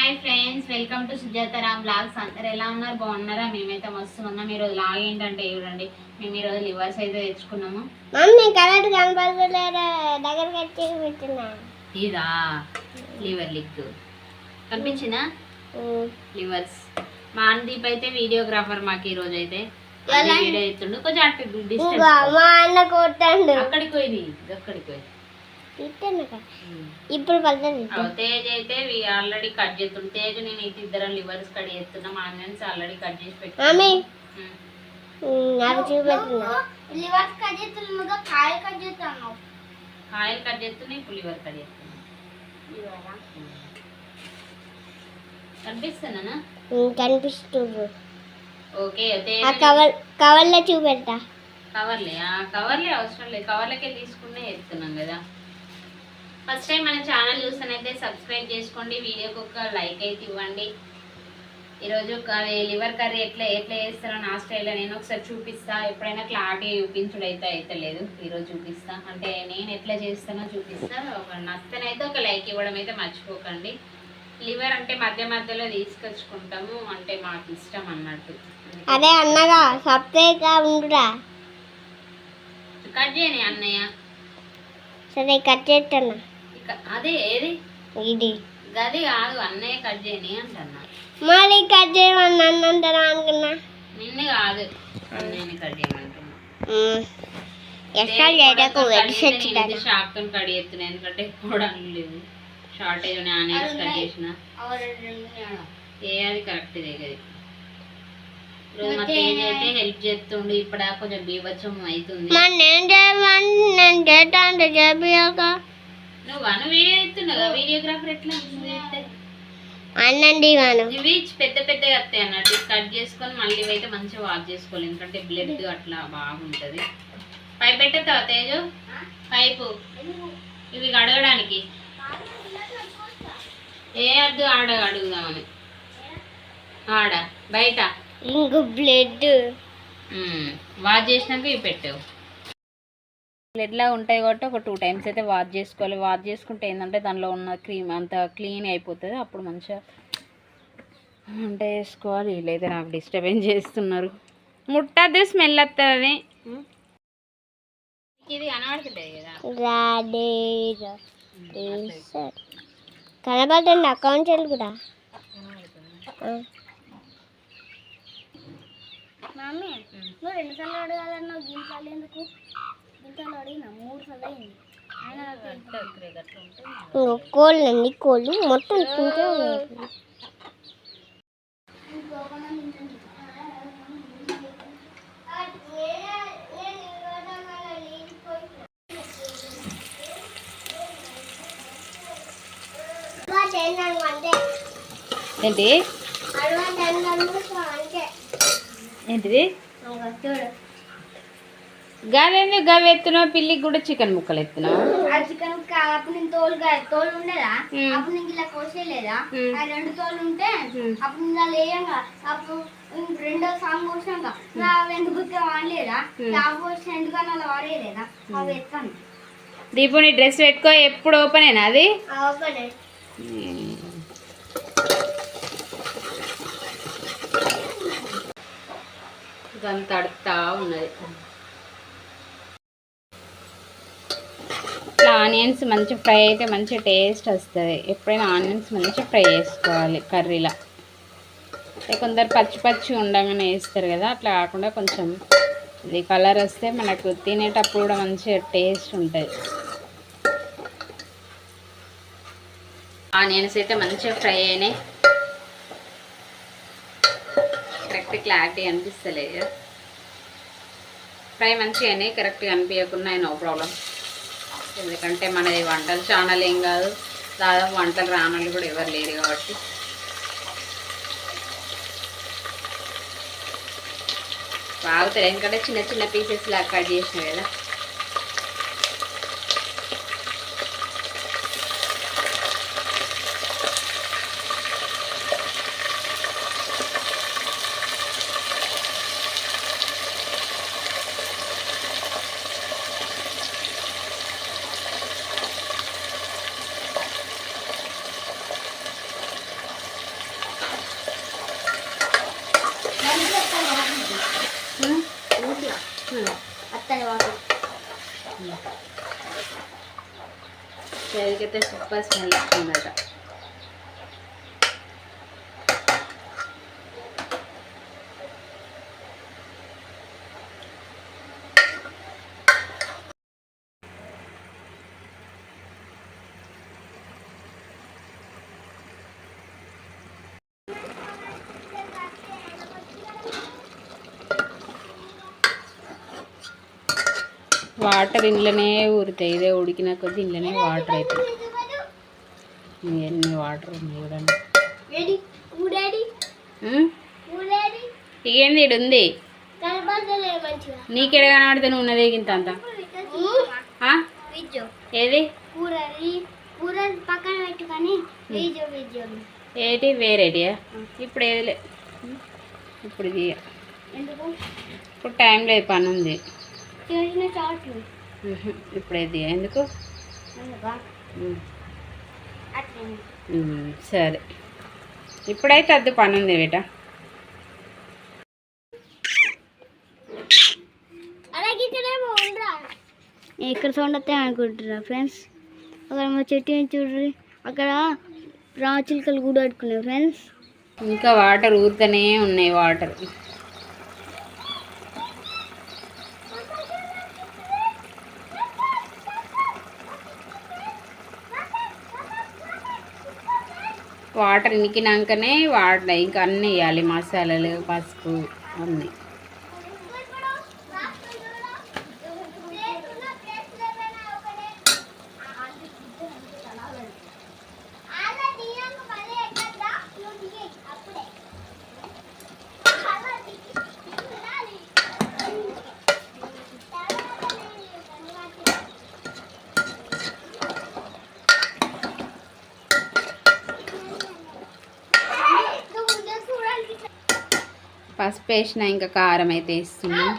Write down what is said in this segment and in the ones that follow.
Hi friends, welcome to Sujataram blogs. అందరు ఎలా ఉన్నారు? బాగున్నారా? మేమైతే మస్తు ఉన్నాం. ఈరోజు లాగ్ ఏంటంటే చూడండి, మేము ఈరోజు లివర్స్ అయితే తెచ్చుకున్నాము. ఇదా లివర్ లిగ్ కనిపించిందా? లివర్స్. మా అందీప్ అయితే వీడియోగ్రాఫర్ మాకు ఈరోజు అయితే వీడియో ఎత్తుండు. కొంచెం అక్కడికి పోయింది ఇప్పుడు తేజ్ అయితే ఆల్రెడీ కట్ చేస్తుండు. తేజ్ నేను ఇటు ఇద్దరం లివర్స్ కట్ చేస్తున్నా. మా అన్నన్స్ ఆల్రెడీ కట్ చేసి పెట్టాను. కాయలు కట్ చేస్తున్నా. ఇప్పుడు లివర్ కట్ చేస్తున్నా. కనిపిస్తున్నా? కనిపిస్తుంది. ఓకే, కవర్లో చూపెడతా. కవర్లే అవసరం లేదు, కవర్లకే తీసుకునే ఎత్తున్నాం కదా. ఫస్ట్ టైం మన ఛానల్ చూస్తానైతే సబ్స్క్రైబ్ చేసుకోండి, వీడియోకి ఒక లైక్ అయితే ఇవ్వండి. ఈరోజు లివర్ కర్రీ ఎట్లా చేస్తారో నా స్టైల్లో నేను ఒకసారి చూపిస్తా. ఎప్పుడైనా క్లారిటీ చూపించుడు అయితే లేదు, ఈరోజు చూపిస్తా. అంటే నేను ఎట్లా చేస్తానో చూపిస్తా. నచ్చితేనైతే ఒక లైక్ ఇవ్వడం అయితే మర్చిపోకండి. లివర్ అంటే మధ్య మధ్యలో తీసుకొచ్చుకుంటాము, అంటే మాకు ఇష్టం అన్నట్టు. అదే అన్నగా సపరేట్గా ఉండురా. కట్ చేయని అన్నయ్య. సరే కట్ చేస్తున్నా. అదే ఏది ఇది గది కాదు, అన్నయ్య కట్ చేయని అంటున్నా. మరి కట్ చేయమని అంటారా అనుకున్నా. నిన్ను కాదు, అన్నయ్యని కట్ చేయమంటున్నా. షార్ట్ తో కట్ చేస్తున్నా, ఎందుకంటే కూడా లేదు షార్టేజ్ ఆనియన్స్ కట్ చేసిన. అది కరెక్ట్ ఇదే కదా. మా తేజ్ అయితే హెల్ప్ చేస్తుండు. ఇప్పుడు కొంచెం బీభత్సం అవుతుంది. నువ్వు వీడియో ఎత్తున్నావు, వీడియోగ్రాఫర్ ఎట్లా అనండి. ఇవి పెద్ద పెద్దగా వస్తాయి అన్నట్టు. కట్ చేసుకొని మళ్ళీ ఇవైతే మంచిగా వాష్ చేసుకోవాలి, ఎందుకంటే బ్లడ్ అట్లా బాగుంటుంది. పైప్ పెట్టేస్తావా తేజు? పైపు ఇవి కడగడానికి అద్దు ఆడ అడుగుదామని. ఆడ బయట ఇంకో బ్లడ్ వాష్ చేసినాక ఇవి పెట్టావు. బ్లడ్లా ఉంటాయి కాబట్టి ఒక 2 times అయితే వాష్ చేసుకోవాలి. వాష్ చేసుకుంటే ఏంటంటే దానిలో ఉన్న క్రీమ్ అంతా క్లీన్ అయిపోతుంది. అప్పుడు మంచిగా వంట చేసుకోవాలి. వీళ్ళైతే నాకు డిస్టర్బెన్స్ చేస్తున్నారు. ముట్టద్దు, స్మెల్ వస్తుంది. ఇది కనబడుతుంటుంది కదా, కనబడుతుంది అకౌంట్ కూడా. మమ్మీ నువ్వు 2 సార్లు అడగాలన్నావు, గింజలు ఎందుకు? గింజలు అడిగినా 3 సార్లు అయింది. కోళ్ళండి, కోళ్ళు మొత్తం తింటే ఏంటి ఏంటిది గావేంది గవి ఎత్తున్నావు? పిల్లికి కూడా చికెన్ ముక్కలు ఎత్తున్నావు. చికెన్ ముక్క అప్పుడు నేను తోలు ఉండేదా, అప్పుడు నీకు ఇలా కోసేయలేదా? 2 తోలు ఉంటే అప్పుడు ఇలా లేయంగా, అప్పుడు 2వ సాంగ్ కోసినాక ఎందుకు వాడలేదా? పోసిన ఎందుకని అలా వాడేయలేదా? అవి ఎత్తాను. దీపుని డ్రెస్ పెట్టుకో, ఎప్పుడు ఓపెనేనా అది? ఓపెన్. ఇదంతా తడుపుతా ఉన్నది. ఇట్లా ఆనియన్స్ మంచి ఫ్రై అయితే మంచి టేస్ట్ వస్తుంది. ఎప్పుడైనా ఆనియన్స్ మంచి ఫ్రై చేసుకోవాలి కర్రీలా. కొందరు పచ్చి పచ్చి ఉండగానే వేస్తారు కదా, అట్లా కాకుండా కొంచెం ఇది కలర్ వస్తే మనకు తినేటప్పుడు కూడా మంచిగా టేస్ట్ ఉంటుంది. ఆనియన్స్ అయితే మంచిగా ఫ్రై అయినాయి. Correct clarity అనిపిస్తలేదు. ఫ్రై మంచిగా అయినాయి, కరెక్ట్గా అనిపించకుండా నో ప్రాబ్లం. ఎందుకంటే మనది వంటల ఛానల్ ఏం కాదు, దాదాపు వంటలు రానలు కూడా ఎవరు లేరు కాబట్టి. బాగుతుంది, ఎందుకంటే చిన్న చిన్న పీసెస్ లాగా కట్ చేసినా కదా. అయితే సూపర్ స్మెల్ వస్తుందట. వాటర్ ఇంట్లోనే ఊరుతాయి. ఇదే ఉడికిన కొద్ది ఇంట్లోనే వాటర్ అవుతాయి. ఎన్ని వాటర్ ఉన్నాయి చూడండి. ఇకేంది ఇడు ఉంది నీకెడ కనబడితే నువ్వు ఉన్నదే ఇంత అంత. ఏది ఏంటి వేరేటియా? ఇప్పుడు ఏదిలే, ఇప్పుడు ఇది ఇప్పుడు టైం లేదు, పని ఉంది. ఇప్పుడు ఏది ఎందుకు? సరే ఇప్పుడైతే అద్దు, పని ఉంది బేట. ఎక్కడ సౌండ్ వస్తాయి అనుకుంటున్నా ఫ్రెండ్స్. అక్కడ మా చెట్టు చూడండి, అక్కడ రాచిలుకలు కూడా అడుకున్నాయి ఫ్రెండ్స్. ఇంకా వాటర్ ఊరుతూనే ఉన్నాయి. వాటర్ వాటర్ ఇనికినాకనే ఇంకా అన్నీ వేయాలి, మసాలాలు, పసుపు అన్నీ. పసుపు వేసిన, ఇంకా కారం అయితే వేస్తున్నాం.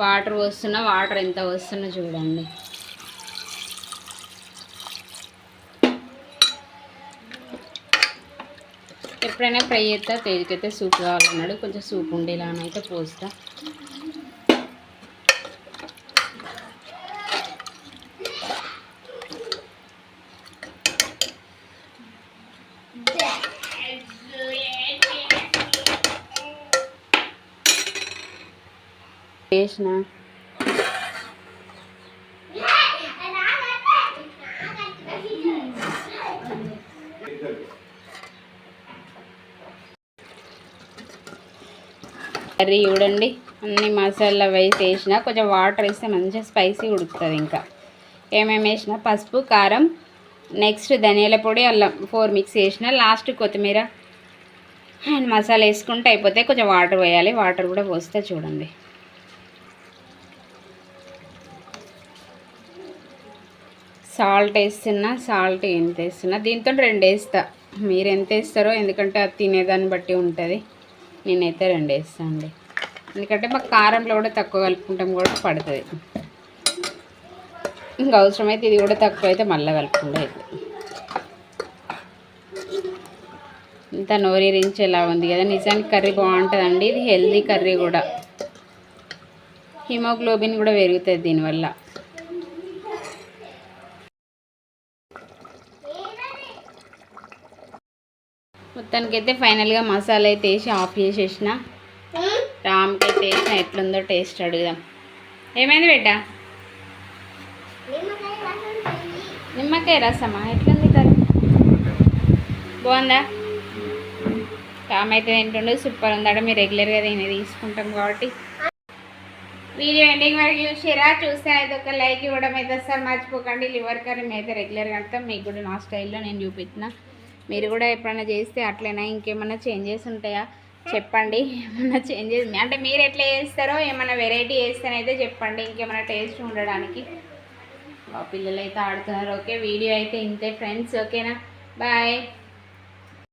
వాటర్ వస్తున్నా, వాటర్ ఎంత వస్తున్నా చూడండి. ఎప్పుడైనా ఫ్రై చేస్తా, తేలికైతే సూప్ కావాలన్నాడు, కొంచెం సూప్ ఉండేలానైతే పోస్తా. వేసిన కర్రీ చూడండి, అన్ని మసాలా వేసిన, కొంచెం వాటర్ వేస్తే మంచిగా స్పైసీ ఉడుకుతుంది. ఇంకా ఏమేమి వేసిన, పసుపు, కారం, నెక్స్ట్ ధనియాల పొడి, అల్లం 4 మిక్స్ చేసిన, లాస్ట్ కొత్తిమీర అండ్ మసాలా వేసుకుంటే అయిపోతే. కొంచెం వాటర్ వేయాలి, వాటర్ కూడా పోస్తే చూడండి. సాల్ట్ వేస్తున్నా, సాల్ట్ ఎంత వేస్తున్నా, దీంతో 2 వేస్తా. మీరు ఎంత వేస్తారో, ఎందుకంటే అది తినేదాన్ని బట్టి ఉంటుంది. నేనైతే 2 వేస్తాను అండి, ఎందుకంటే మాకు కారంలో కూడా తక్కువ కలుపుకుంటాం కూడా పడుతుంది. ఇంకా అవసరమైతే ఇది కూడా తక్కువ అయితే మళ్ళీ కలుపుకుంటే అవుతుంది. ఇంత నోరేరించేలా ఉంది కదా. నిజానికి కర్రీ బాగుంటుందండి, ఇది హెల్దీ కర్రీ కూడా. హిమోగ్లోబిన్ కూడా పెరుగుతుంది దీనివల్ల. మొత్తానికైతే ఫైనల్గా మసాలా అయితే వేసి ఆఫ్ చేసేసిన. రామ్కి అయితే వేసిన, ఎట్లుందో టేస్ట్ అడుగుదాం. ఏమైంది బిడ్డ? నిమ్మకాయ రసమా? ఎట్లుంది కర్రీ? బాగుందా? రామ్ అయితే తింటుండే, సూపర్ ఉందట. మీరు రెగ్యులర్గా దీన్ని తీసుకుంటాం కాబట్టి. వీడియో ఎండింగ్ వరకు చూసారా? చూస్తే అయితే ఒక లైక్ ఇవ్వడం అయితే అసలు మర్చిపోకండి. లివర్ కర్రీ అయితే రెగ్యులర్గా అంటాం, మీకు కూడా నా స్టైల్లో నేను చూపించిన. మీరు కూడా ఎప్పుడైనా చేస్తే అట్లనే ఇంకేమైనా చేంజెస్ ఉంటాయా చెప్పండి. ఏమైనా చేంజెస్ అంటే మీరు ఎట్లా చేస్తారో ఏమైనా వెరైటీ చేస్తేనైతే చెప్పండి, ఇంకేమైనా టేస్ట్ ఉండడానికి. పిల్లలు అయితే ఆడుతున్నారు. ఓకే, వీడియో అయితే ఇంతే ఫ్రెండ్స్. ఓకేనా, బాయ్.